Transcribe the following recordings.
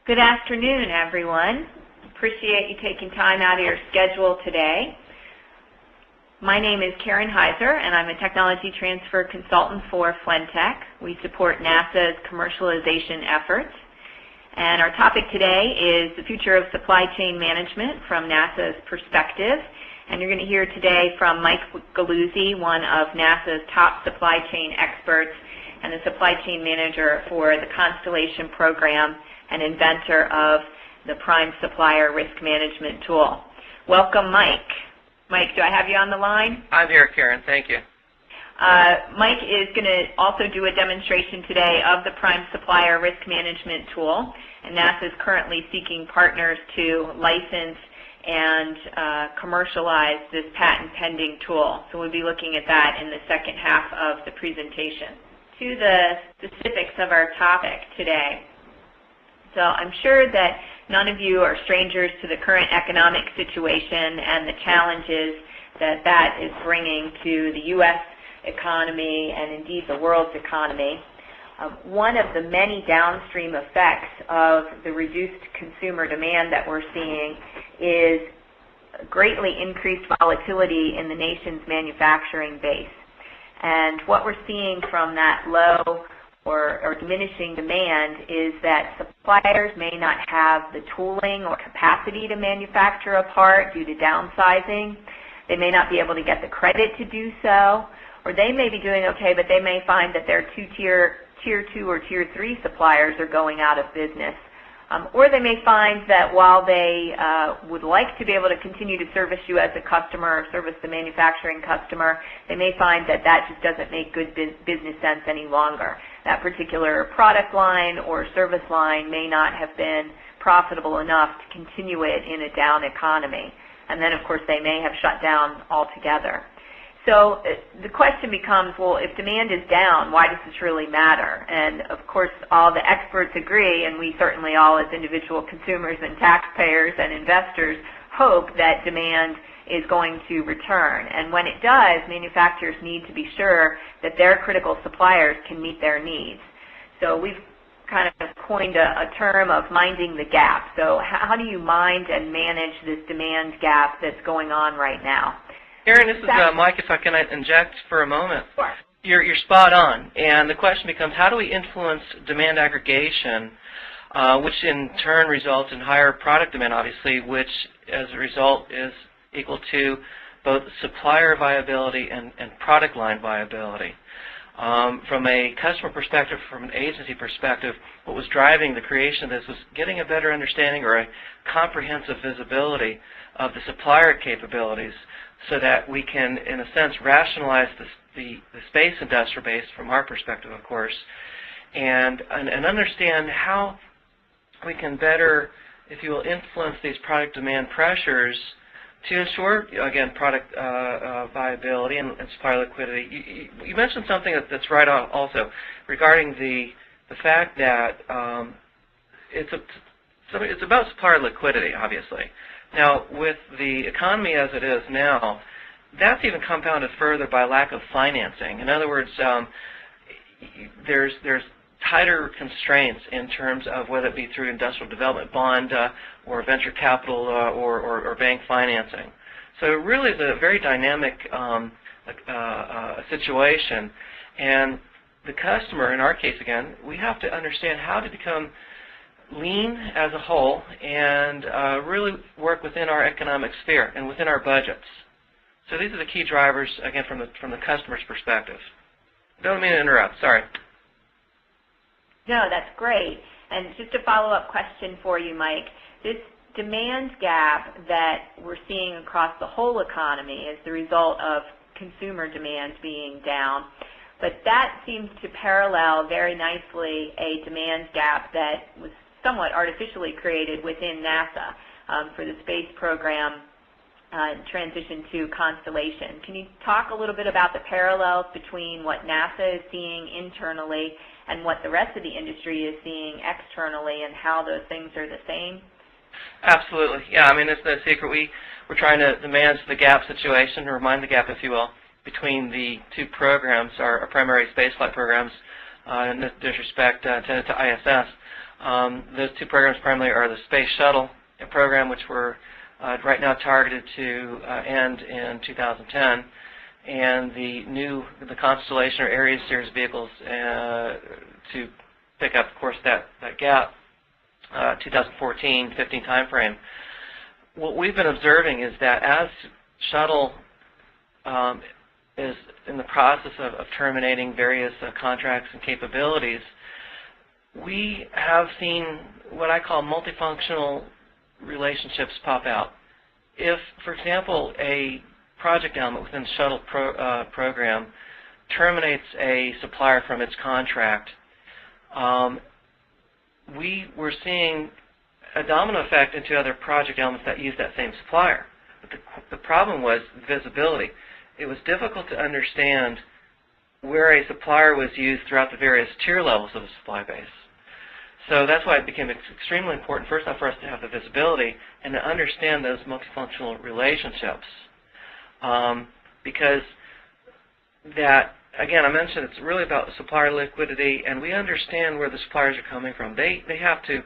Good afternoon, everyone. Appreciate you taking time out of your schedule today. My name is Karen Heiser, and I'm a technology transfer consultant for Flentech. We support NASA's commercialization efforts. And our topic today is the future of supply chain management from NASA's perspective. And you're going to hear today from Mike Galuzzi, one of NASA's top supply chain experts and the supply chain manager for the Constellation program and inventor of the PrimeSupplier risk management tool. Welcome, Mike. Mike, do I have you on the line? I'm here, Karen. Thank you. Mike is going to also do a demonstration today of the PrimeSupplier risk management tool, and NASA is currently seeking partners to license and commercialize this patent-pending tool. So we'll be looking at that in the second half of the presentation. To the specifics of our topic today. So I'm sure that none of you are strangers to the current economic situation and the challenges that that is bringing to the U.S. economy and indeed the world's economy. One of the many downstream effects of the reduced consumer demand that we're seeing is greatly increased volatility in the nation's manufacturing base. And what we're seeing from that low or diminishing demand is that suppliers may not have the tooling or capacity to manufacture a part due to downsizing. They may not be able to get the credit to do so, or they may be doing okay, but they may find that their tier 2 or tier 3 suppliers are going out of business. Or they may find that while they would like to be able to continue to service you as a customer or service the manufacturing customer, they may find that that just doesn't make good business sense any longer. That particular product line or service line may not have been profitable enough to continue it in a down economy. And then, of course, they may have shut down altogether. So the question becomes, well, if demand is down, why does this really matter? And of course, all the experts agree, and we certainly all as individual consumers and taxpayers and investors hope that demand is going to return. And when it does, manufacturers need to be sure that their critical suppliers can meet their needs. So we've kind of coined a term of minding the gap. So how do you mind and manage this demand gap that's going on right now? Karen, this is Mike, if I can inject for a moment. Sure. You're spot on. And the question becomes, how do we influence demand aggregation, which in turn results in higher product demand, obviously, which as a result is equal to both supplier viability and product line viability. From a customer perspective, from an agency perspective, what was driving the creation of this was getting a better understanding or a comprehensive visibility of the supplier capabilities so that we can, in a sense, rationalize the space industrial base from our perspective, of course, and understand how we can better, if you will, influence these product demand pressures to ensure, again, product viability and supply liquidity. You mentioned something that's right on also regarding the fact that it's about supplier liquidity, obviously. Now, with the economy as it is now, that's even compounded further by lack of financing. In other words, there's tighter constraints in terms of whether it be through industrial development bond or venture capital or bank financing. So it really is a very dynamic situation. And the customer, in our case again, we have to understand how to become lean as a whole and really work within our economic sphere and within our budgets. So these are the key drivers, again, from the customer's perspective. Don't mean to interrupt. Sorry. No, that's great. And just a follow-up question for you, Mike. This demand gap that we're seeing across the whole economy is the result of consumer demand being down. But that seems to parallel very nicely a demand gap that was somewhat artificially created within NASA for the space program transition to Constellation. Can you talk a little bit about the parallels between what NASA is seeing internally and what the rest of the industry is seeing externally and how those things are the same? Absolutely. Yeah, I mean, it's no secret. We're trying to manage the gap situation, or mind the gap, if you will, between the two programs, our primary spaceflight programs, in this respect intended to ISS. Those two programs primarily are the Space Shuttle program, which we're right now targeted to end in 2010, and the Constellation or Ares series vehicles to pick up, of course, that gap, 2014-15 timeframe. What we've been observing is that as Shuttle is in the process of terminating various contracts and capabilities, we have seen what I call multifunctional relationships pop out. If, for example, a project element within the Shuttle program terminates a supplier from its contract, we were seeing a domino effect into other project elements that use that same supplier. But the problem was visibility. It was difficult to understand where a supplier was used throughout the various tier levels of the supply base. So that's why it became extremely important, first off, for us to have the visibility and to understand those multifunctional relationships. Because that, again, I mentioned it's really about supplier liquidity, and we understand where the suppliers are coming from. They have to,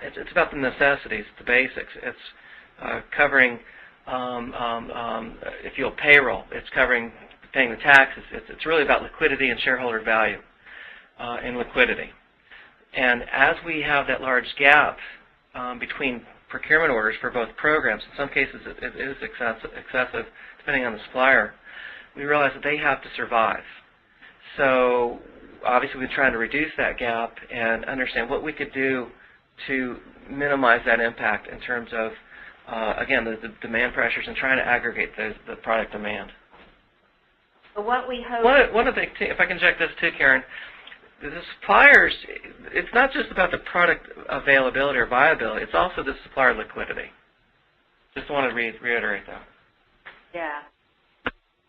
it's about the necessities, the basics. It's covering, if you'll, payroll. It's covering paying the taxes. It's really about liquidity and shareholder value in liquidity. And as we have that large gap between procurement orders for both programs, in some cases it is excessive depending on the supplier, we realize that they have to survive. So obviously we're trying to reduce that gap and understand what we could do to minimize that impact in terms of, again, the demand pressures and trying to aggregate the product demand. So what we hope... One of the, if I can check this too, Karen, the suppliers, it's not just about the product availability or viability, it's also the supplier liquidity. Just want to reiterate that. Yeah.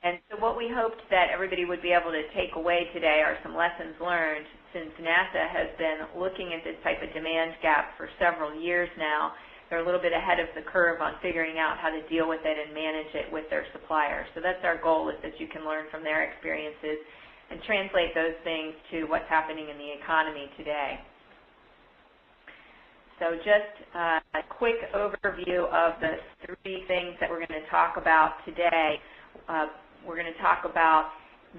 And so what we hoped that everybody would be able to take away today are some lessons learned, since NASA has been looking at this type of demand gap for several years now. They're a little bit ahead of the curve on figuring out how to deal with it and manage it with their suppliers. So that's our goal, is that you can learn from their experiences and translate those things to what's happening in the economy today. So just a quick overview of the three things that we're going to talk about today. We're going to talk about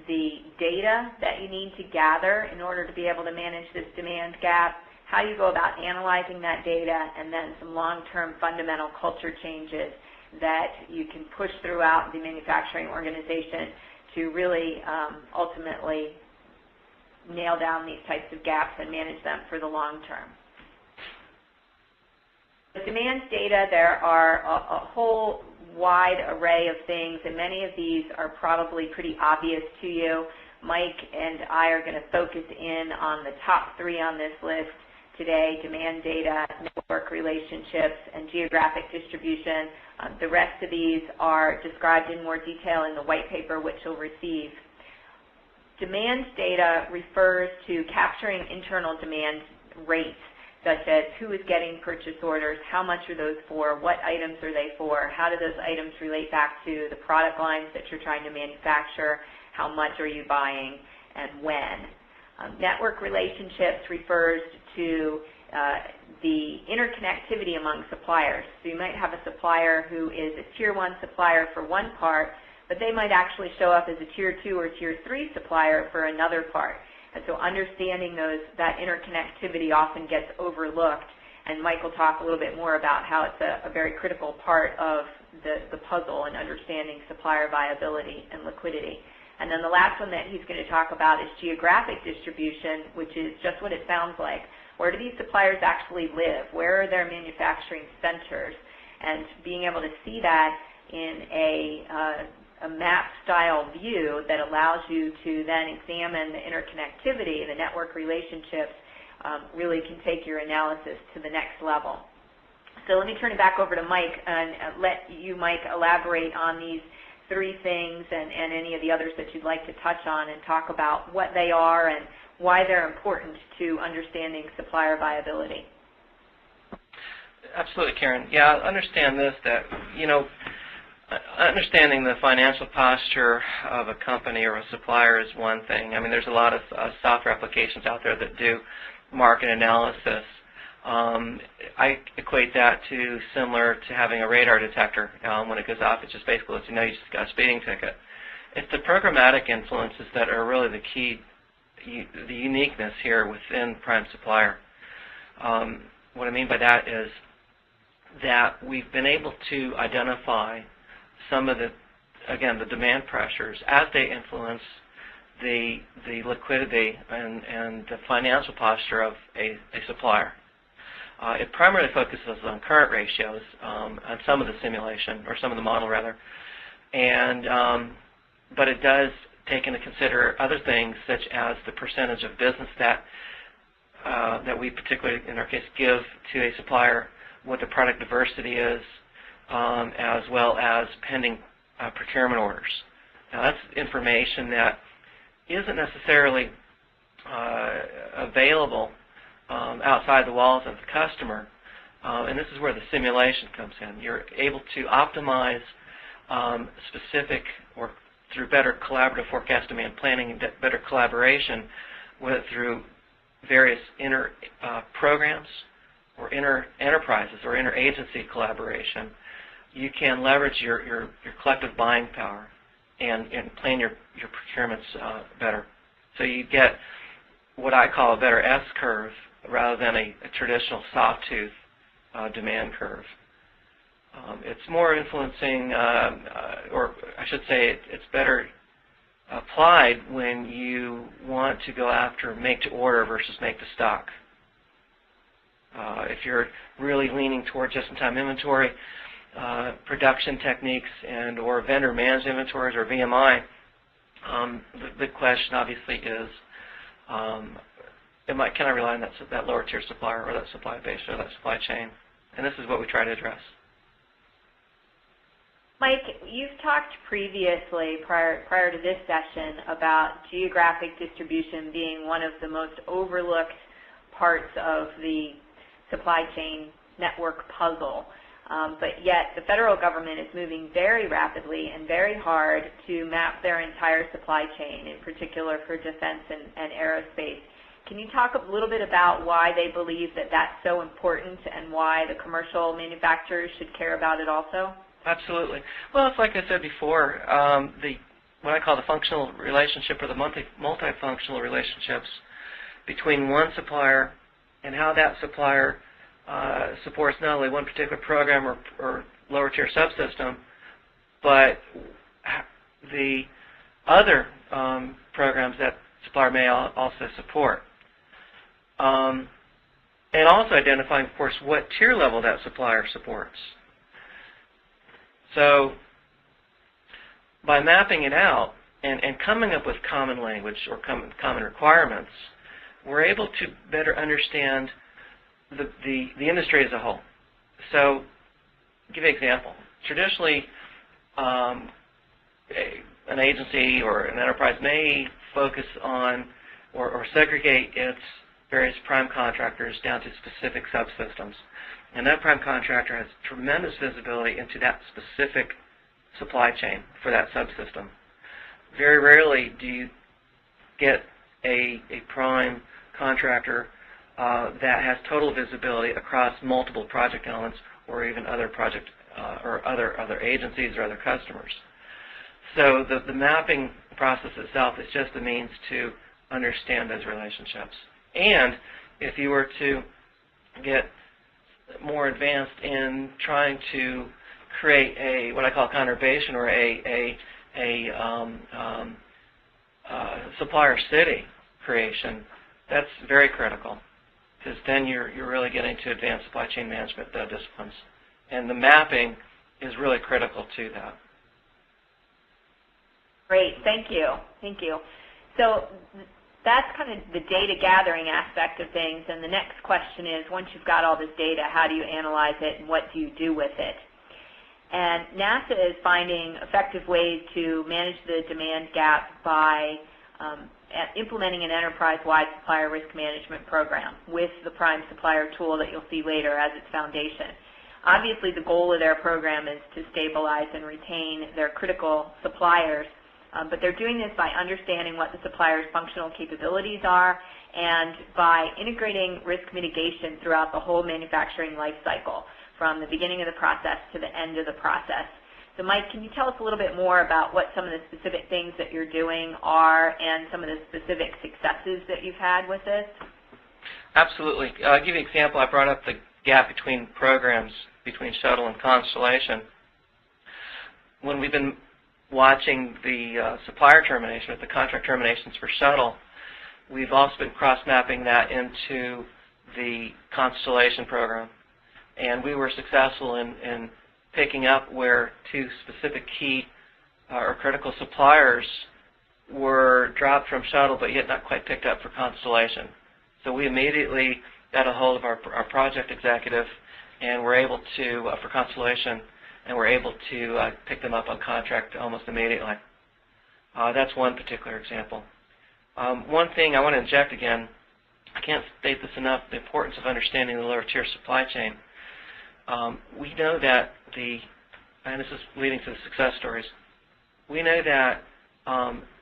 the data that you need to gather in order to be able to manage this demand gap, how you go about analyzing that data, and then some long-term fundamental culture changes that you can push throughout the manufacturing organization to really ultimately nail down these types of gaps and manage them for the long term. The demand data, there are a whole wide array of things, and many of these are probably pretty obvious to you. Mike and I are going to focus in on the top three on this list today: demand data, network relationships, and geographic distribution. The rest of these are described in more detail in the white paper, which you'll receive. Demand data refers to capturing internal demand rates, such as who is getting purchase orders, how much are those for, what items are they for, how do those items relate back to the product lines that you're trying to manufacture, how much are you buying, and when. Network relationships refers to the interconnectivity among suppliers. So you might have a supplier who is a Tier 1 supplier for one part, but they might actually show up as a Tier 2 or Tier 3 supplier for another part. And so understanding that interconnectivity often gets overlooked, and Mike will talk a little bit more about how it's a very critical part of the puzzle in understanding supplier viability and liquidity. And then the last one that he's going to talk about is geographic distribution, which is just what it sounds like. Where do these suppliers actually live? Where are their manufacturing centers? And being able to see that in a map-style view that allows you to then examine the interconnectivity, the network relationships, really can take your analysis to the next level. So let me turn it back over to Mike and let you, Mike, elaborate on these three things and any of the others that you'd like to touch on, and talk about what they are and why they're important to understanding supplier viability. Absolutely, Karen. Yeah, I understand this, that, understanding the financial posture of a company or a supplier is one thing. I mean, there's a lot of software applications out there that do market analysis. I equate that to similar to having a radar detector. When it goes off, it just basically lets you know you just got a speeding ticket. It's the programmatic influences that are really the key, the uniqueness here within PrimeSupplier. What I mean by that is that we've been able to identify some of the, again, the demand pressures as they influence the liquidity and the financial posture of a supplier. It primarily focuses on current ratios on some of the simulation, or some of the model rather, and but it does take into consider other things such as the percentage of business that we particularly, in our case, give to a supplier, what the product diversity is, as well as pending procurement orders. Now, that's information that isn't necessarily available outside the walls of the customer, and this is where the simulation comes in. You're able to optimize specific, or through better collaborative forecast demand planning and better collaboration, whether through various inter programs or inter-enterprises or inter-agency collaboration. You can leverage your collective buying power and plan your procurements better. So you get what I call a better S-curve rather than a traditional sawtooth demand curve. It's more influencing, or I should say it's better applied when you want to go after make-to-order versus make-to-stock. If you're really leaning toward just-in-time inventory, production techniques and or vendor-managed inventories, or VMI, the big question obviously is, can I rely on that lower-tier supplier or that supply base or that supply chain? And this is what we try to address. Mike, you've talked previously, prior to this session, about geographic distribution being one of the most overlooked parts of the supply chain network puzzle. But yet the federal government is moving very rapidly and very hard to map their entire supply chain, in particular for defense and aerospace. Can you talk a little bit about why they believe that that's so important and why the commercial manufacturers should care about it also? Absolutely. Well, it's like I said before, what I call the functional relationship, or the multifunctional relationships between one supplier and how that supplier supports not only one particular program or lower tier subsystem, but the other programs that supplier may also support. And also identifying, of course, what tier level that supplier supports. So by mapping it out and coming up with common language or common requirements, we're able to better understand the industry as a whole. So I'll give you an example. Traditionally, an agency or an enterprise may focus on or segregate its various prime contractors down to specific subsystems. And that prime contractor has tremendous visibility into that specific supply chain for that subsystem. Very rarely do you get a prime contractor that has total visibility across multiple project elements, or even other project or other agencies or other customers. So the mapping process itself is just a means to understand those relationships. And if you were to get more advanced in trying to create a what I call conurbation, or a supplier city creation, that's very critical, because then you're really getting to advanced supply chain management disciplines, and the mapping is really critical to that. Great, thank you, thank you. So that's kind of the data gathering aspect of things, and the next question is, once you've got all this data, how do you analyze it and what do you do with it? And NASA is finding effective ways to manage the demand gap by implementing an enterprise-wide supplier risk management program with the PrimeSupplier tool that you'll see later as its foundation. Obviously, the goal of their program is to stabilize and retain their critical suppliers, but they're doing this by understanding what the supplier's functional capabilities are and by integrating risk mitigation throughout the whole manufacturing life cycle, from the beginning of the process to the end of the process. So Mike, can you tell us a little bit more about what some of the specific things that you're doing are and some of the specific successes that you've had with this? Absolutely. I'll give you an example. I brought up the gap between programs, between Shuttle and Constellation. When we've been watching the supplier termination, the contract terminations for Shuttle, we've also been cross-mapping that into the Constellation program. And we were successful in picking up where two specific key or critical suppliers were dropped from Shuttle but yet not quite picked up for Constellation. So we immediately got a hold of our project executive and were able to, for Constellation, and we're able to pick them up on contract almost immediately. That's one particular example. One thing I want to inject again, I can't state this enough, the importance of understanding the lower tier supply chain. We know that and this is leading to the success stories, we know that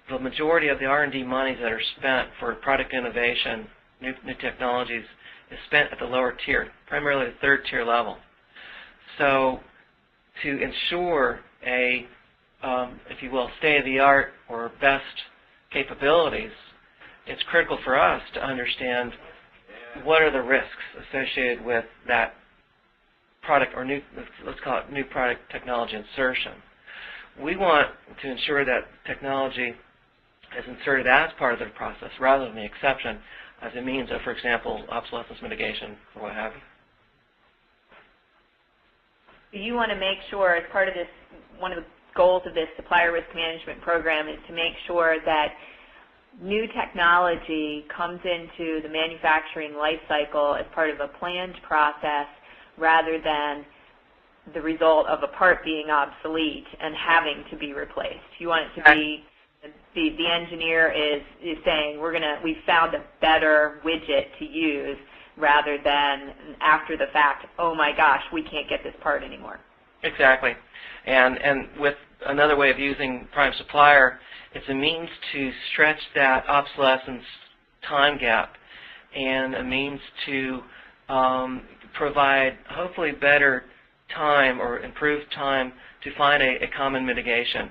the majority of the R&D monies that are spent for product innovation, new technologies, is spent at the lower tier, primarily the third tier level. So to ensure a, if you will, state-of-the-art or best capabilities, it's critical for us to understand what are the risks associated with that product or new, let's call it new product technology insertion. We want to ensure that technology is inserted as part of the process rather than the exception as a means of, for example, obsolescence mitigation or what have you. You want to make sure, as part of this, one of the goals of this supplier risk management program is to make sure that new technology comes into the manufacturing life cycle as part of a planned process rather than the result of a part being obsolete and having to be replaced. You want it to be the engineer is saying we found a better widget to use rather than after the fact, oh my gosh, we can't get this part anymore. Exactly. And with another way of using PrimeSupplier, it's a means to stretch that obsolescence time gap and a means to provide hopefully better time or improved time to find a common mitigation.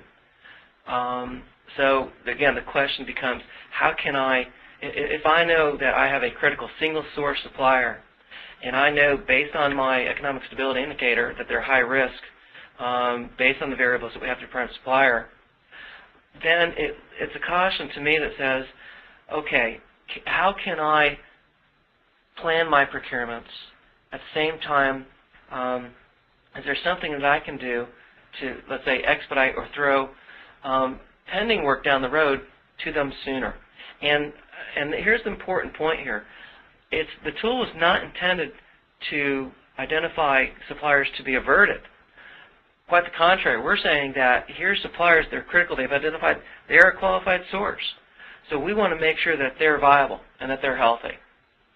So again, the question becomes, how can if I know that I have a critical single source supplier and I know based on my economic stability indicator that they're high risk based on the variables that we have to PrimeSupplier, then it's a caution to me that says, okay, how can I plan my procurements at the same time? Is there something that I can do to, let's say, expedite or throw pending work down the road to them sooner? And here's the important point here. The tool is not intended to identify suppliers to be averted. Quite the contrary. We're saying that here's suppliers that are critical. They've identified they're a qualified source. So we want to make sure that they're viable and that they're healthy.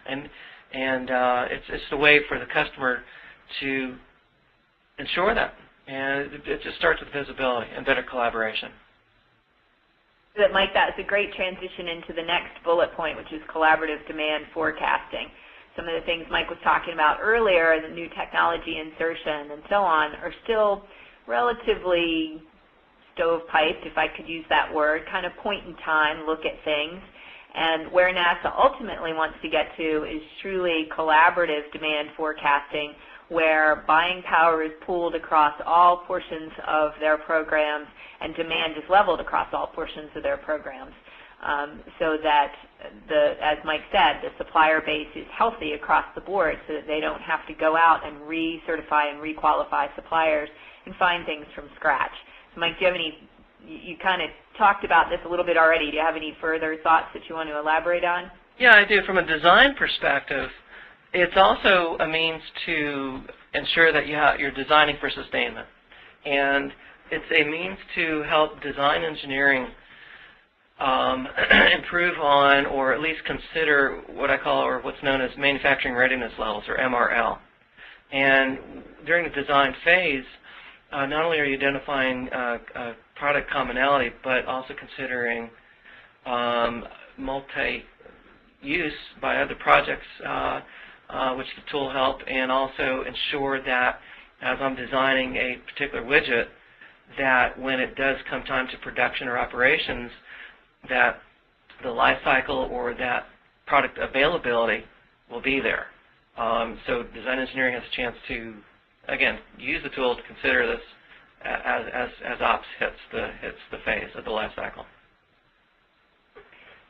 And it's a way for the customer to ensure that. And it just starts with visibility and better collaboration. Mike, that was a great transition into the next bullet point, which is collaborative demand forecasting. Some of the things Mike was talking about earlier, the new technology insertion and so on, are still relatively stovepiped, if I could use that word, kind of point in time, look at things. And where NASA ultimately wants to get to is truly collaborative demand forecasting, where buying power is pooled across all portions of their programs and demand is leveled across all portions of their programs, so that, as Mike said, the supplier base is healthy across the board so that they don't have to go out and recertify and requalify suppliers and find things from scratch. So Mike, do you have any, you kind of talked about this a little bit already. Do you have any further thoughts that you want to elaborate on? Yeah, I do. From a design perspective, it's also a means to ensure that you're designing for sustainment. And it's a means to help design engineering improve on, or at least consider what I call, or what's known as manufacturing readiness levels, or MRL. And during the design phase, not only are you identifying product commonality, but also considering multi-use by other projects, which the tool help, and also ensure that as I'm designing a particular widget, that when it does come time to production or operations, that the life cycle or that product availability will be there. So design engineering has a chance to, again, use the tool to consider this as ops hits the phase of the life cycle.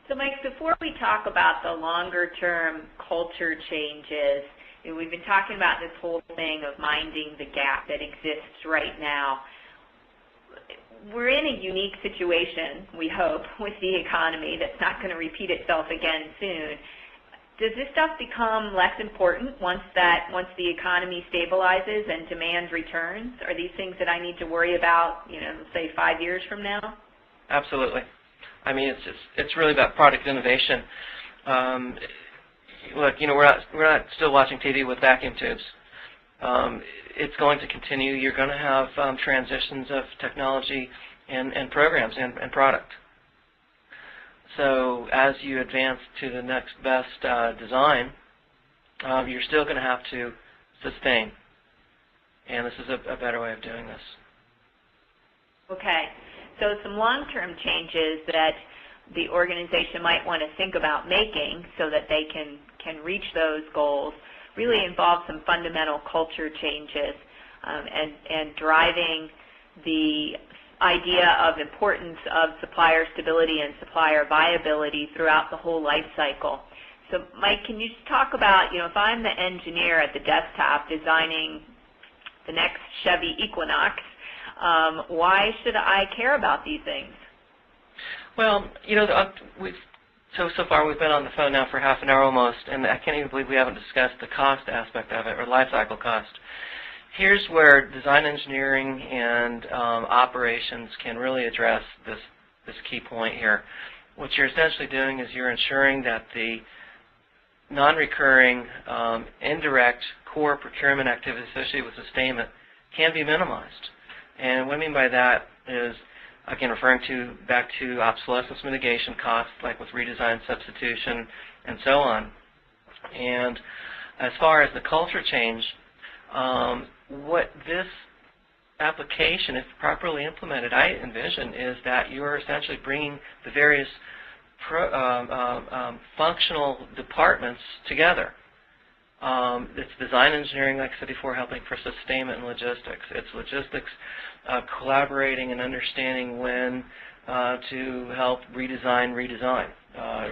So Mike, before we talk about the longer term culture changes, we've been talking about this whole thing of minding the gap that exists right now. We're in a unique situation, we hope, with the economy that's not going to repeat itself again soon. Does this stuff become less important once the economy stabilizes and demand returns? Are these things that I need to worry about, say 5 years from now? Absolutely. I mean, it's really about product innovation. Look, we're not still watching TV with vacuum tubes. It's going to continue. You're going to have transitions of technology and programs and product. So as you advance to the next best design, you're still going to have to sustain. And this is a better way of doing this. Okay. So some long-term changes that the organization might want to think about making so that they can reach those goals really involve some fundamental culture changes and driving the idea of importance of supplier stability and supplier viability throughout the whole life cycle. So Mike, can you just talk about, if I'm the engineer at the desktop designing the next Chevy Equinox, why should I care about these things? Well, so far we've been on the phone now for half an hour almost, and I can't even believe we haven't discussed the cost aspect of it, or life cycle cost. Here's where design engineering and operations can really address this key point here. What you're essentially doing is you're ensuring that the non-recurring, indirect core procurement activities associated with sustainment can be minimized. And what I mean by that is, again, referring back to obsolescence mitigation costs, like with redesign, substitution, and so on. And as far as the culture change, what this application, if properly implemented, I envision is that you're essentially bringing the various functional departments together. It's design engineering, like I said before, helping for sustainment and logistics. It's logistics collaborating and understanding when to help redesign,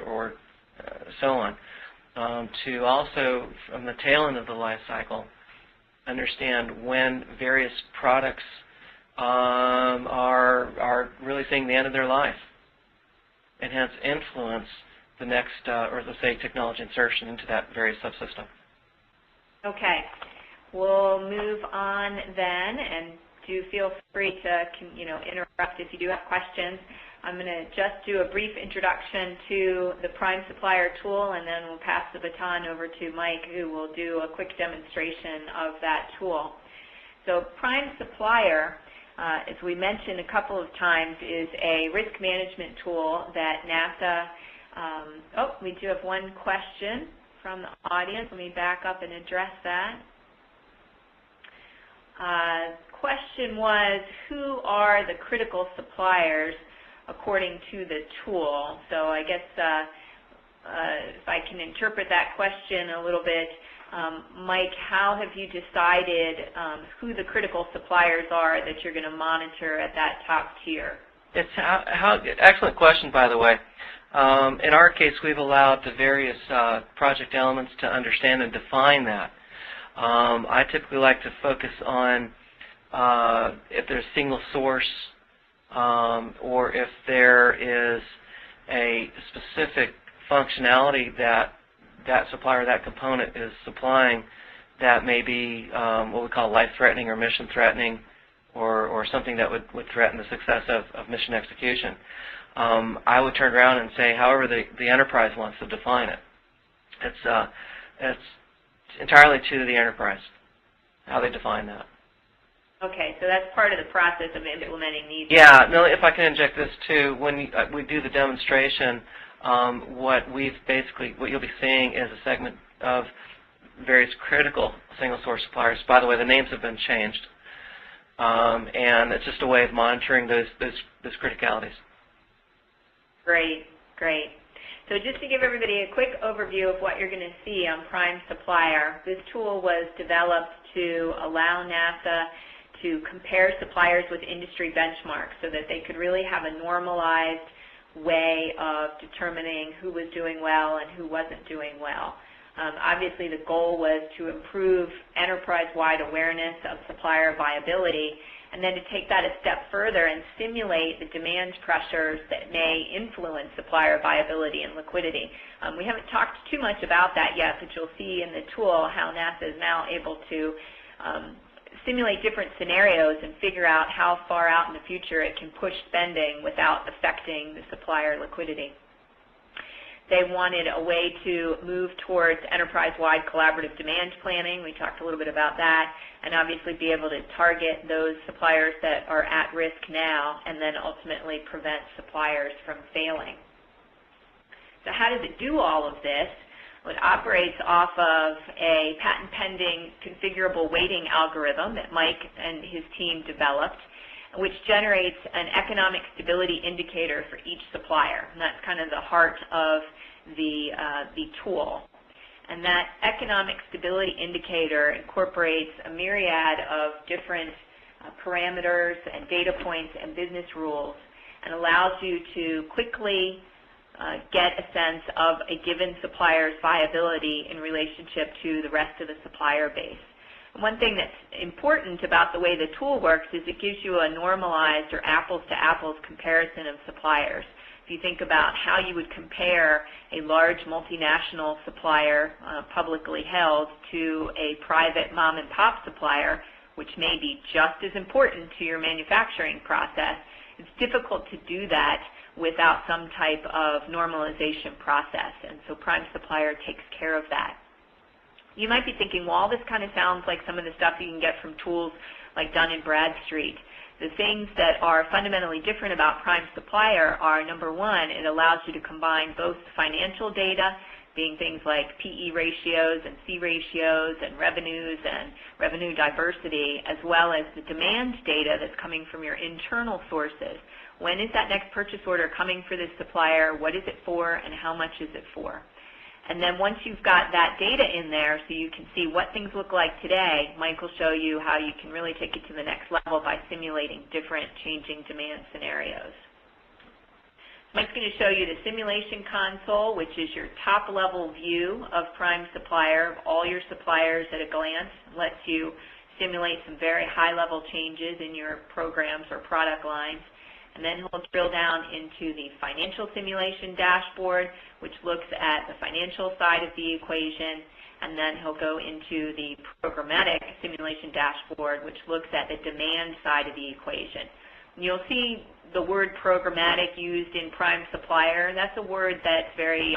or so on. To also, from the tail end of the life cycle, understand when various products are really seeing the end of their life, and hence influence the next, or let's say, technology insertion into that various subsystem. Okay, we'll move on then, and do feel free to interrupt if you do have questions. I'm going to just do a brief introduction to the PrimeSupplier tool, and then we'll pass the baton over to Mike, who will do a quick demonstration of that tool. So PrimeSupplier, as we mentioned a couple of times, is a risk management tool that NASA, we do have one question from the audience. Let me back up and address that. Question was, who are the critical suppliers according to the tool? So I guess if I can interpret that question a little bit, Mike, how have you decided who the critical suppliers are that you're going to monitor at that top tier? It's excellent question, by the way. In our case, we've allowed the various project elements to understand and define that. I typically like to focus on if there's single source, or if there is a specific functionality that supplier, that component is supplying that may be what we call life-threatening or mission-threatening, or something that would threaten the success of mission execution. I would turn around and say, however the enterprise wants to define it. It's entirely to the enterprise. how they define that. Okay, so that's part of the process of implementing these. Yeah, no, if I can inject this too, when we do the demonstration, what you'll be seeing is a segment of various critical single source suppliers. By the way, the names have been changed, and it's just a way of monitoring those criticalities. Great, great. So just to give everybody a quick overview of what you're going to see on PrimeSupplier, this tool was developed to allow NASA to compare suppliers with industry benchmarks so that they could really have a normalized way of determining who was doing well and who wasn't doing well. Obviously, the goal was to improve enterprise-wide awareness of supplier viability, and then to take that a step further and simulate the demand pressures that may influence supplier viability and liquidity. We haven't talked too much about that yet, but you'll see in the tool how NASA is now able to simulate different scenarios and figure out how far out in the future it can push spending without affecting the supplier liquidity. They wanted a way to move towards enterprise-wide collaborative demand planning. We talked a little bit about that, and obviously be able to target those suppliers that are at risk now and then ultimately prevent suppliers from failing. So how does it do all of this? Well, it operates off of a patent-pending configurable weighting algorithm that Mike and his team developed, which generates an economic stability indicator for each supplier. And that's kind of the heart of the tool. And that economic stability indicator incorporates a myriad of different parameters and data points and business rules, and allows you to quickly get a sense of a given supplier's viability in relationship to the rest of the supplier base. One thing that's important about the way the tool works is it gives you a normalized or apples-to-apples comparison of suppliers. If you think about how you would compare a large multinational supplier, publicly held, to a private mom-and-pop supplier, which may be just as important to your manufacturing process, it's difficult to do that without some type of normalization process, and so PrimeSupplier takes care of that. You might be thinking, well, all this kind of sounds like some of the stuff you can get from tools like Dun & Bradstreet. The things that are fundamentally different about PrimeSupplier are, number one, it allows you to combine both financial data, being things like PE ratios and C ratios and revenues and revenue diversity, as well as the demand data that's coming from your internal sources. When is that next purchase order coming for this supplier? What is it for, and how much is it for? And then once you've got that data in there so you can see what things look like today, Mike will show you how you can really take it to the next level by simulating different changing demand scenarios. Mike's going to show you the simulation console, which is your top-level view of PrimeSupplier, of all your suppliers at a glance. It lets you simulate some very high-level changes in your programs or product lines. And then he'll drill down into the financial simulation dashboard, which looks at the financial side of the equation. And then he'll go into the programmatic simulation dashboard, which looks at the demand side of the equation. And you'll see the word programmatic used in PrimeSupplier. That's a word that's very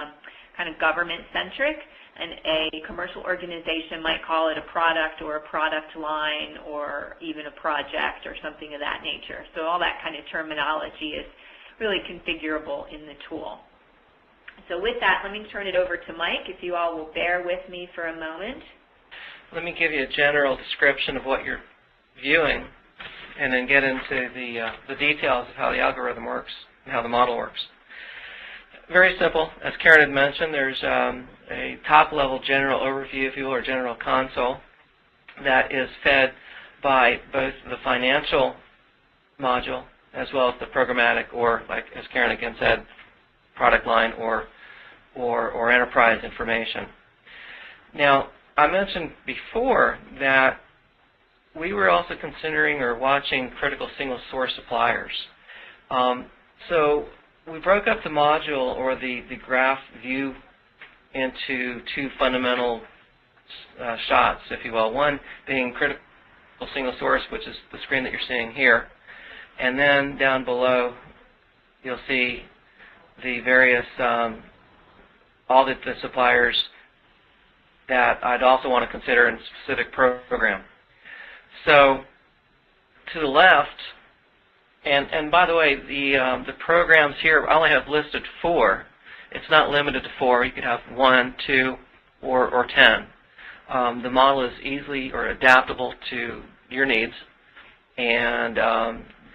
kind of government-centric. And a commercial organization might call it a product or a product line or even a project or something of that nature. So all that kind of terminology is really configurable in the tool. So with that, let me turn it over to Mike, if you all will bear with me for a moment. Let me give you a general description of what you're viewing and then get into the details of how the algorithm works and how the model works. Very simple. As Karen had mentioned, there's a top-level general overview, if you will, or general console that is fed by both the financial module as well as the programmatic, or, like as Karen again said, product line or enterprise information. Now, I mentioned before that we were also considering or watching critical single source suppliers. So we broke up the module or the graph view into two fundamental shots, if you will. One being critical single source, which is the screen that you're seeing here. And then down below, you'll see the various, all the suppliers that I'd also want to consider in a specific program. So to the left, and by the way, the programs here, I only have listed 4. It's not limited to 4. You could have 1, 2, or 10. The model is easily or adaptable to your needs, and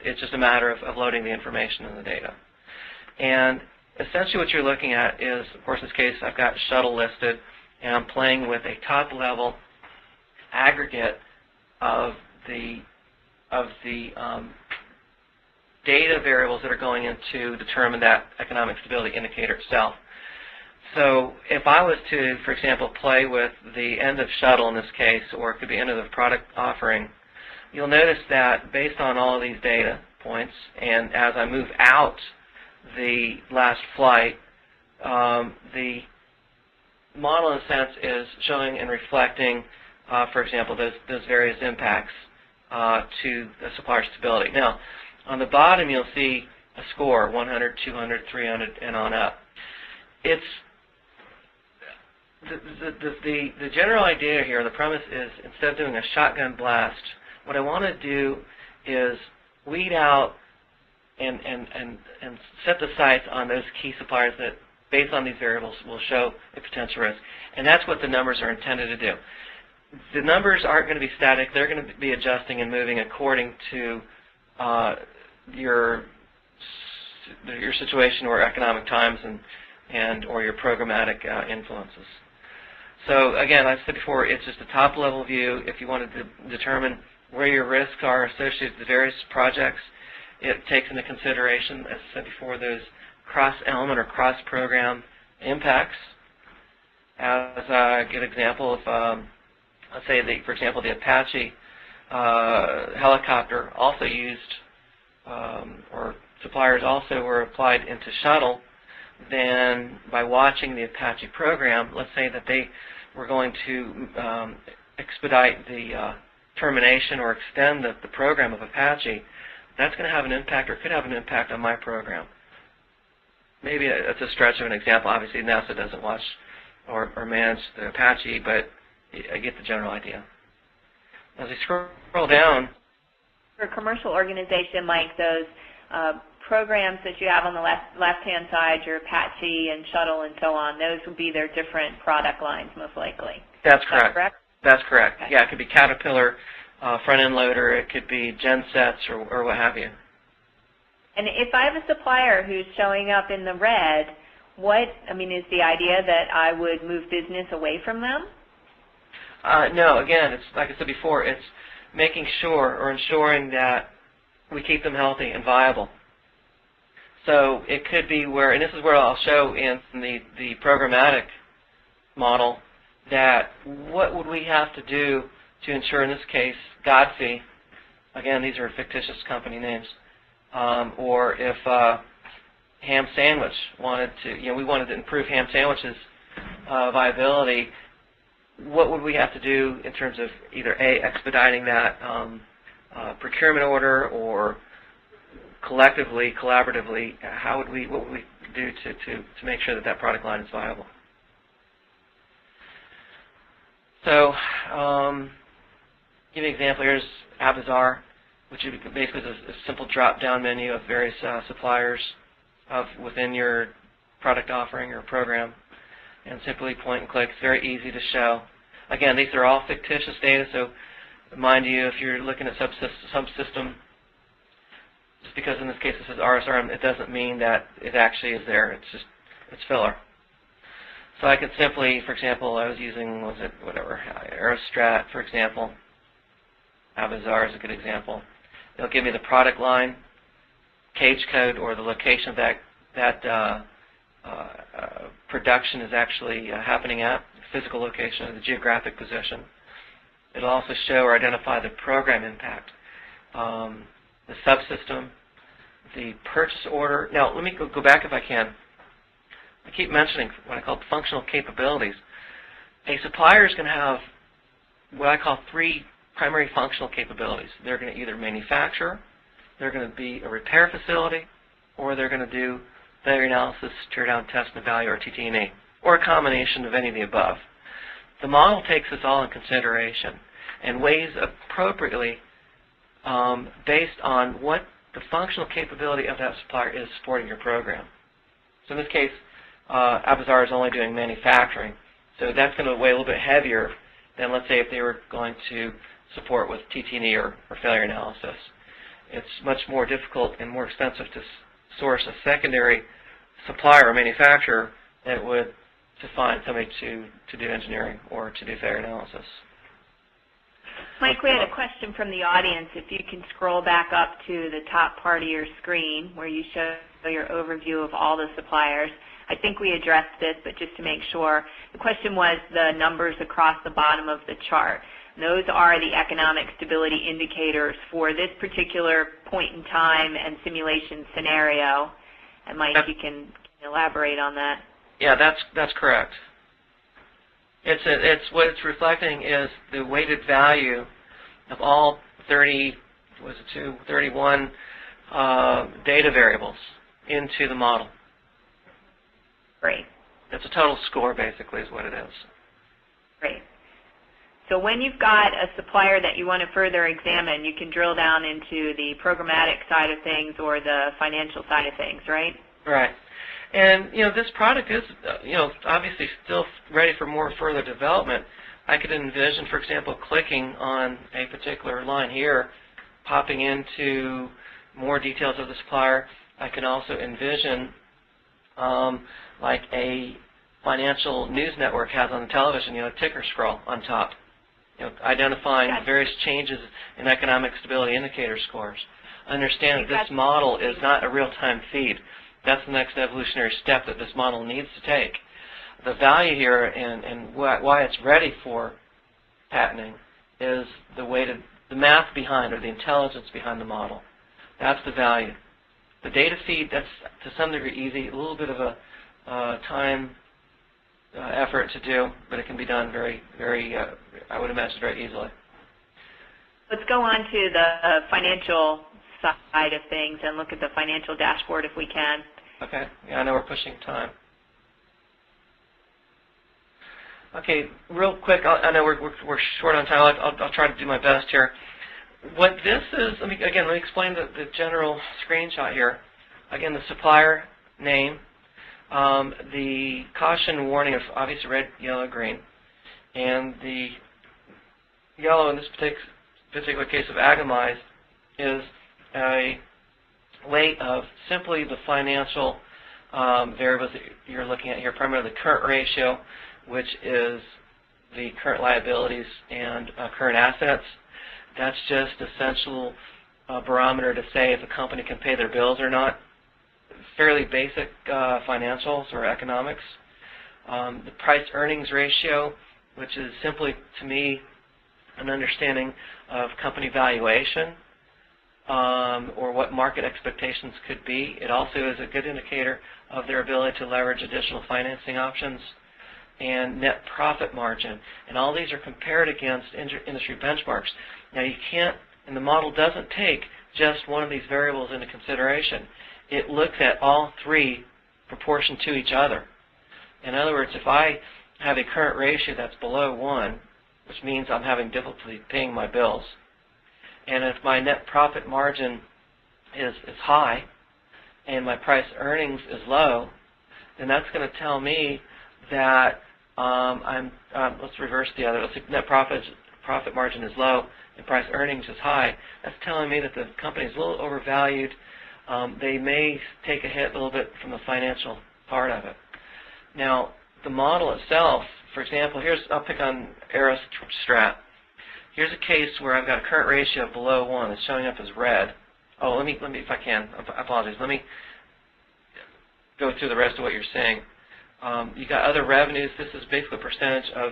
it's just a matter of loading the information and the data. And essentially what you're looking at is, of course in this case I've got shuttle listed, and I'm playing with a top-level aggregate of the data variables that are going in to determine that economic stability indicator itself. So if I was to, for example, play with the end of shuttle in this case, or it could be end of the product offering, you'll notice that based on all of these data points, and as I move out the last flight, the model in a sense is showing and reflecting, for example, those various impacts to the supplier stability. Now, on the bottom you'll see a score, 100, 200, 300, and on up. It's the general idea here, the premise is, instead of doing a shotgun blast, what I want to do is weed out and set the sights on those key suppliers that, based on these variables, will show a potential risk. And that's what the numbers are intended to do. The numbers aren't going to be static. They're going to be adjusting and moving according to your situation or economic times and or your programmatic influences. So again, I've said before, it's just a top-level view. If you wanted to determine where your risks are associated with various projects, it takes into consideration, as I said before, those cross-element or cross-program impacts. As a good example, if let's say, for example, the Apache helicopter also used, or suppliers also were applied into shuttle, then by watching the Apache program, let's say that they were going to expedite the termination or extend the program of Apache, that's going to have an impact, or could have an impact, on my program. Maybe it's a stretch of an example. Obviously, NASA doesn't watch or manage the Apache, but I get the general idea. As we scroll down, for a commercial organization like those programs that you have on the left-hand side, your Apache and Shuttle and so on, those would be their different product lines, most likely. That's correct. Is that correct? That's correct. Okay. Yeah, it could be Caterpillar front-end loader, it could be gensets, or what have you. And if I have a supplier who's showing up in the red, is the idea that I would move business away from them? No, again, it's like I said before, it's making sure or ensuring that we keep them healthy and viable. So it could be where, and this is where I'll show in the programmatic model, that what would we have to do to ensure, in this case, Godfrey, again, these are fictitious company names, or if Ham Sandwich wanted to, we wanted to improve Ham Sandwich's viability, what would we have to do in terms of either A, expediting that procurement order, or collectively, collaboratively, what would we do to make sure that that product line is viable? So, give you an example. Here's Agonized, which is basically a simple drop-down menu of various suppliers within your product offering or program, and simply point and click. It's very easy to show. Again, these are all fictitious data, so mind you, if you're looking at subsystem, just because in this case it says RSR, it doesn't mean that it actually is there. It's filler. So I could simply, for example, I was using, Aerostrat, for example. Agonized is a good example. It'll give me the product line, cage code, or the location of that production is actually happening at, the physical location, the geographic position. It'll also show or identify the program impact, the subsystem, the purchase order. Now, let me go back if I can. I keep mentioning what I call functional capabilities. A supplier is going to have what I call 3 primary functional capabilities. They're going to either manufacture, they're going to be a repair facility, or they're going to do failure analysis, tear down, test, and evaluate, or TT&E, or a combination of any of the above. The model takes this all in consideration. and weighs appropriately based on what the functional capability of that supplier is supporting your program. So in this case, Avanzar is only doing manufacturing, so that's going to weigh a little bit heavier than, let's say, if they were going to support with TT&E or failure analysis. It's much more difficult and more expensive to source a secondary supplier or manufacturer than it would to find somebody to do engineering or to do failure analysis. Mike, we had a question from the audience. If you can scroll back up to the top part of your screen where you show your overview of all the suppliers. I think we addressed this, but just to make sure, the question was the numbers across the bottom of the chart. And those are the economic stability indicators for this particular point in time and simulation scenario. And Mike, you can elaborate on that. Yeah, that's correct. It's what it's reflecting is the weighted value of all 31 data variables into the model. Great. It's a total score, basically, is what it is. Great. So when you've got a supplier that you want to further examine, you can drill down into the programmatic side of things or the financial side of things, right? Right. And, this product is, obviously still ready for more further development. I could envision, for example, clicking on a particular line here, popping into more details of the supplier. I can also envision, like a financial news network has on the television, a ticker scroll on top, identifying the various changes in economic stability indicator scores. Understand that this model is not a real-time feed. That's the next evolutionary step that this model needs to take. The value here and why it's ready for patenting is the math behind, or the intelligence behind the model. That's the value. The data feed, that's to some degree easy, a little bit of a time effort to do, but it can be done very, very, I would imagine, very easily. Let's go on to the financial side of things and look at the financial dashboard if we can. Okay. Yeah, I know we're pushing time. Okay, real quick. I know we're short on time. I'll try to do my best here. What this is, let me explain the general screenshot here. Again, the supplier name, the caution warning of obviously red, yellow, green, and the yellow in this particular case of Agonized is a way of simply the financial variables that you're looking at here, primarily the current ratio, which is the current liabilities and current assets. That's just essential barometer to say if a company can pay their bills or not. Fairly basic financials or economics. The price-earnings ratio, which is simply, to me, an understanding of company valuation or what market expectations could be. It also is a good indicator of their ability to leverage additional financing options. And net profit margin. And all these are compared against industry benchmarks. Now you can't, and the model doesn't take just one of these variables into consideration. It looks at all three proportion to each other. In other words, if I have a current ratio that's below 1, which means I'm having difficulty paying my bills, and if my net profit margin is high and my price earnings is low, then that's going to tell me that let's reverse the other. Let's say net profit margin is low and price earnings is high. That's telling me that the company is a little overvalued. They may take a hit a little bit from the financial part of it. Now, the model itself, for example, I'll pick on Aerostrat. Here's a case where I've got a current ratio of below 1. It's showing up as red. Oh, let me, if I can, I apologize. Let me go through the rest of what you're seeing. You got other revenues. This is basically a percentage of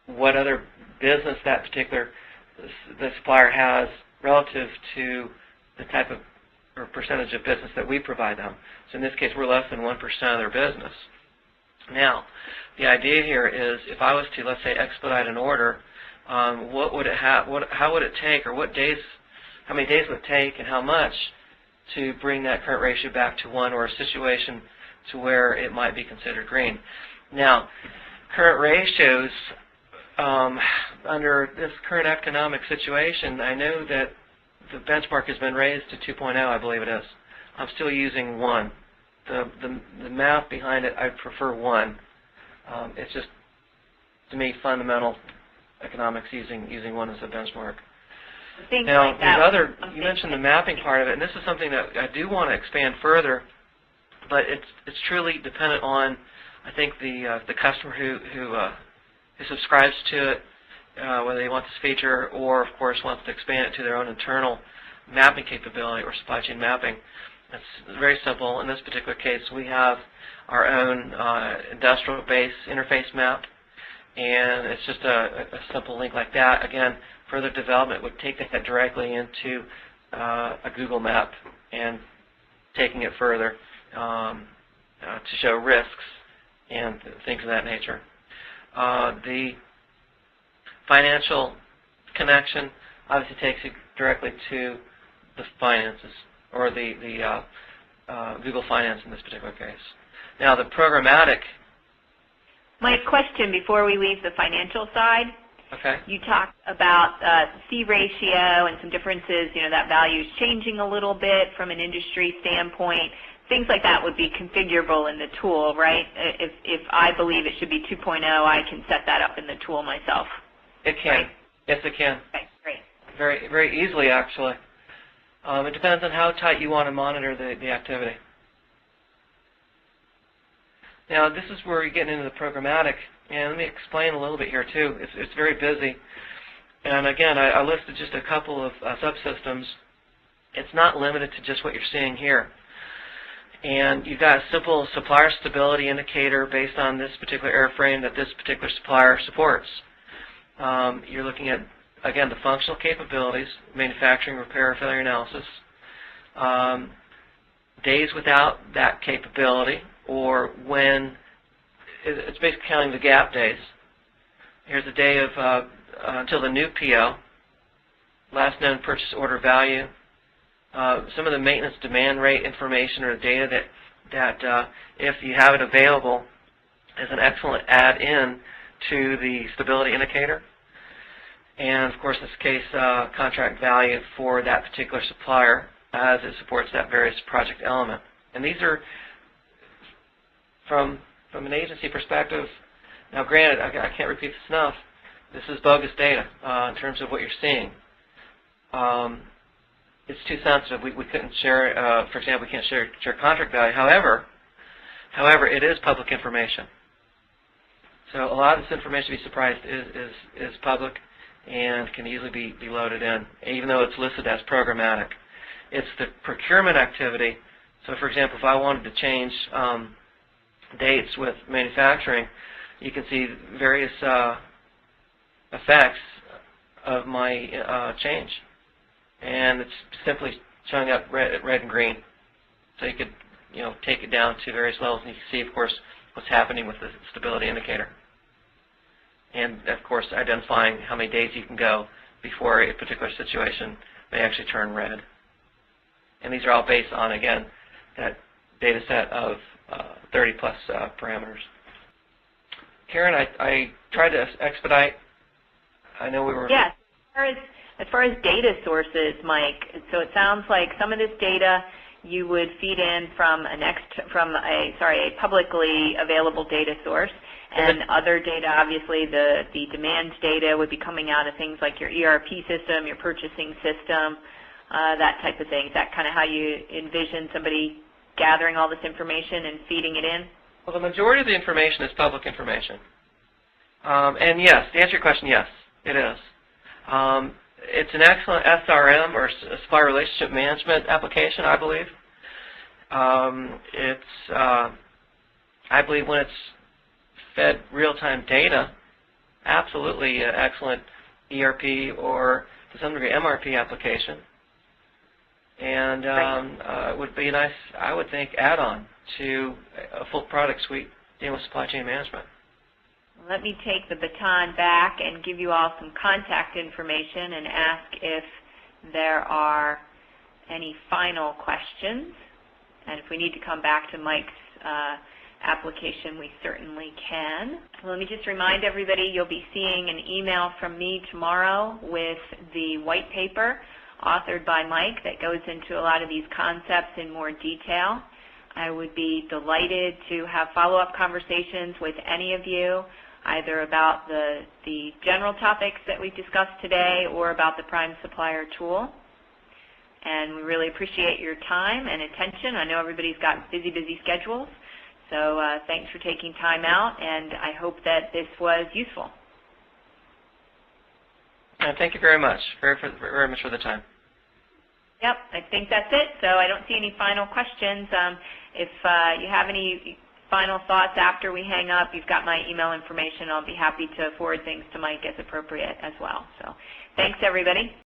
what other business that the supplier has relative to the type of or percentage of business that we provide them. So in this case, we're less than 1% of their business. Now, the idea here is if I was to, let's say, expedite an order, what would it have? How would it take, or how many days would it take, and how much to bring that current ratio back to 1, or a situation to where it might be considered green? Now, current ratios, under this current economic situation, I know that the benchmark has been raised to 2.0, I believe it is. I'm still using 1. The math behind it, I prefer 1. It's just, to me, fundamental economics using 1 as a benchmark. Now, you mentioned the mapping part of it, and this is something that I do want to expand further, but it's truly dependent on, I think, the customer who subscribes to it, whether they want this feature or, of course, wants to expand it to their own internal mapping capability or supply chain mapping. It's very simple. In this particular case, we have our own industrial base interface map, and it's just a simple link like that. Again, further development would take that directly into a Google map and taking it further to show risks and things of that nature. The financial connection obviously takes you directly to the finances, or the Google Finance in this particular case. Now, the programmatic. My question before we leave the financial side. Okay. You talked about C ratio and some differences. You know, that value is changing a little bit from an industry standpoint. Things like that would be configurable in the tool, right? If I believe it should be 2.0, I can set that up in the tool myself. It can. Right? Yes, it can. Okay, great. Very, very easily, actually. It depends on how tight you want to monitor the activity. Now, this is where you get into the programmatic, and let me explain a little bit here, too. It's very busy. And again, I listed just a couple of subsystems. It's not limited to just what you're seeing here. And you've got a simple supplier stability indicator based on this particular airframe that this particular supplier supports. You're looking at, again, the functional capabilities, manufacturing, repair, failure analysis, days without that capability, or when it's basically counting the gap days. Here's the day of until the new PO, last known purchase order value, some of the maintenance demand rate information or data that if you have it available, is an excellent add-in to the stability indicator. And, of course, in this case, contract value for that particular supplier as it supports that various project element. And these are, from an agency perspective, now granted, I can't repeat this enough, this is bogus data in terms of what you're seeing. It's too sensitive. We couldn't share, for example, we can't share contract value. However, it is public information. So a lot of this information, be surprised, is public and can easily be loaded in, even though it's listed as programmatic. It's the procurement activity. So, for example, if I wanted to change dates with manufacturing, you can see various effects of my change. And it's simply showing up red and green. So you could, take it down to various levels, and you can see, of course, what's happening with the stability indicator. And, of course, identifying how many days you can go before a particular situation may actually turn red. And these are all based on, again, that data set of 30-plus parameters. Karen, I tried to expedite. I know we were... Yes. As far as data sources, Mike, so it sounds like some of this data you would feed in from a publicly available data source, and other data, obviously the demand data would be coming out of things like your ERP system, your purchasing system, that type of thing. Is that kind of how you envision somebody gathering all this information and feeding it in? Well, the majority of the information is public information. And yes, to answer your question, yes, it is. It's an excellent SRM, or supplier relationship management application, I believe. I believe when it's fed real-time data, absolutely excellent ERP or, to some degree, MRP application. And it would be a nice, I would think, add-on to a full product suite dealing with supply chain management. Let me take the baton back and give you all some contact information and ask if there are any final questions. And if we need to come back to Mike's application, we certainly can. Let me just remind everybody, you'll be seeing an email from me tomorrow with the white paper authored by Mike that goes into a lot of these concepts in more detail. I would be delighted to have follow-up conversations with any of you, either about the general topics that we've discussed today or about the PrimeSupplier tool. And we really appreciate your time and attention. I know everybody's got busy schedules, so thanks for taking time out, and I hope that this was useful. Thank you very much, very much for the time. Yep, I think that's it. So I don't see any final questions. If you have any final thoughts after we hang up, you've got my email information. I'll be happy to forward things to Mike as appropriate as well. So thanks, everybody.